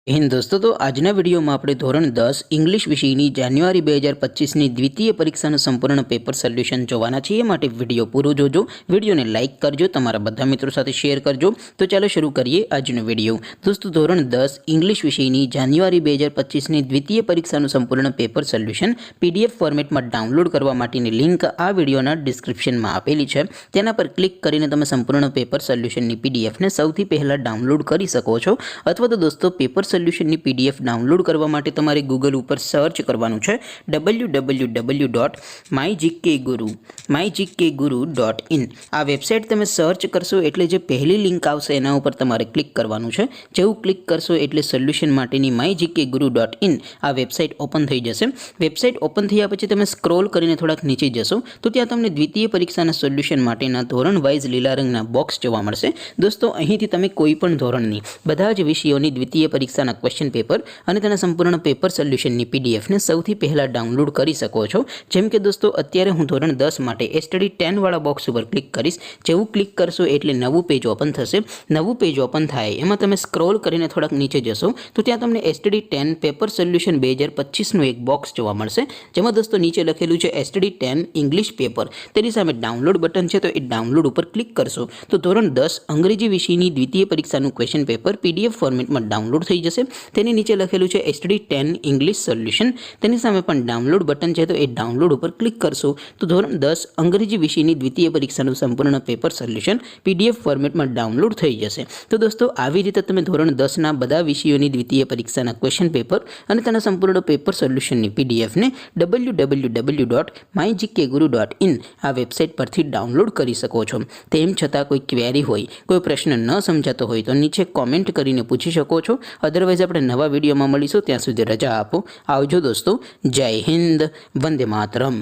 હિન્દ દોસ્તો તો આજના વિડીયોમાં આપણે ધોરણ 10 ઇંગ્લિશ વિષયની જાન્યુઆરી 2025ની દ્વિતીય પરીક્ષાનું સંપૂર્ણ પેપર સોલ્યુશન જોવાના છીએ। માટે વિડીયો પૂરો જોજો, વિડીયોને લાઇક કરજો, તમારા બધા મિત્રો સાથે શેર કરજો। તો ચાલો શરૂ કરીએ આજનો વિડીયો। દોસ્તો ધોરણ 10 ઇંગ્લિશ વિષયની જાન્યુઆરી 2025ની દ્વિતીય પરીક્ષાનું સંપૂર્ણ પેપર સોલ્યુશન પીડીએફ ફોર્મેટમાં ડાઉનલોડ કરવા માટેની લિંક આ વિડીયોના ડિસ્ક્રિપ્શનમાં આપેલી છે। તેના પર ક્લિક કરીને તમે સંપૂર્ણ પેપર સોલ્યુશનની પીડીએફને સૌથી પહેલાં ડાઉનલોડ કરી શકો છો। અથવા તો દોસ્તો પેપર સોલ્યુશનની પીડીએફ ડાઉનલોડ કરવા માટે તમારે ગૂગલ ઉપર સર્ચ કરવાનું છે www.mygkguru.in। આ વેબસાઇટ તમે સર્ચ કરશો એટલે જે પહેલી લિંક આવશે એના ઉપર તમારે ક્લિક કરવાનું છે। જેવું ક્લિક કરશો એટલે સોલ્યુશન માટેની mygkguru.in આ વેબસાઇટ ઓપન થઈ જશે। વેબસાઇટ ઓપન થયા પછી તમે સ્ક્રોલ કરીને થોડાક નીચે જશો તો ત્યાં તમને દ્વિતીય પરીક્ષાના સોલ્યુશન માટેના ધોરણ વાઇઝ લીલા રંગના બોક્સ જોવા મળશે। દોસ્તો અહીંથી તમે કોઈ પણ ધોરણની બધા જ વિષયોની દ્વિતીય પરીક્ષાના ક્વેશ્ચન પેપર અને તેના સંપૂર્ણ પેપર સોલ્યુશનની પીડીએફને સૌથી પહેલાં ડાઉનલોડ કરી શકો છો। જેમ કે દોસ્તો અત્યારે હું ધોરણ 10 માટે STD 10 વાળા બોક્સ ઉપર ક્લિક કરીશ। જેવું ક્લિક કરશો એટલે નવું પેજ ઓપન થશે। નવું પેજ ઓપન થાય એમાં તમે સ્ક્રોલ કરીને થોડાક નીચે જશો તો ત્યાં તમને STD 10 પેપર સોલ્યુશન 2025નું એક બોક્સ જોવા મળશે। જેમાં દોસ્તો નીચે લખેલું છે STD 10 ઇંગ્લિશ પેપર, તેની સામે ડાઉનલોડ બટન છે તો એ ડાઉનલોડ ઉપર ક્લિક કરશો તો ધોરણ 10 અંગ્રેજી વિષયની દ્વિતીય પરીક્ષાનું ક્વેશ્ચન પેપર PDF ફોર્મેટમાં ડાઉનલોડ થઈ જશે। તેની નીચે લખેલું છે STD 10 ઇંગ્લિશ સોલ્યુશન, તેની સામે પણ ડાઉનલોડ બટન છે તો એ ડાઉનલોડ ઉપર ક્લિક કરશો તો ધોરણ 10 અંગ્રેજી વિષયની દ્વિતીય પરીક્ષાનું સંપૂર્ણ પેપર સોલ્યુશન PDF ફોર્મેટમાં ડાઉનલોડ થઈ જશે। તો દોસ્તો આવી રીતે તમે ધોરણ 10ના બધા વિષયોની દ્વિતીય પરીક્ષાના ક્વેશ્ચન પેપર અને તેના સંપૂર્ણ પેપર સોલ્યુશનની પીડીએફને www.mygkguru.in આ વેબસાઇટ પરથી ડાઉનલોડ કરી શકો છો। તેમ છતાં કોઈ ક્વેરી હોય, કોઈ પ્રશ્ન ન સમજાતો હોય તો નીચે કોમેન્ટ કરીને પૂછી શકો છો। અદરવાઇઝ આપણે નવા વિડીયોમાં મળીશું, ત્યાં સુધી રજા આપો। આવજો દોસ્તો, જય હિન્દ, વંદે માતરમ।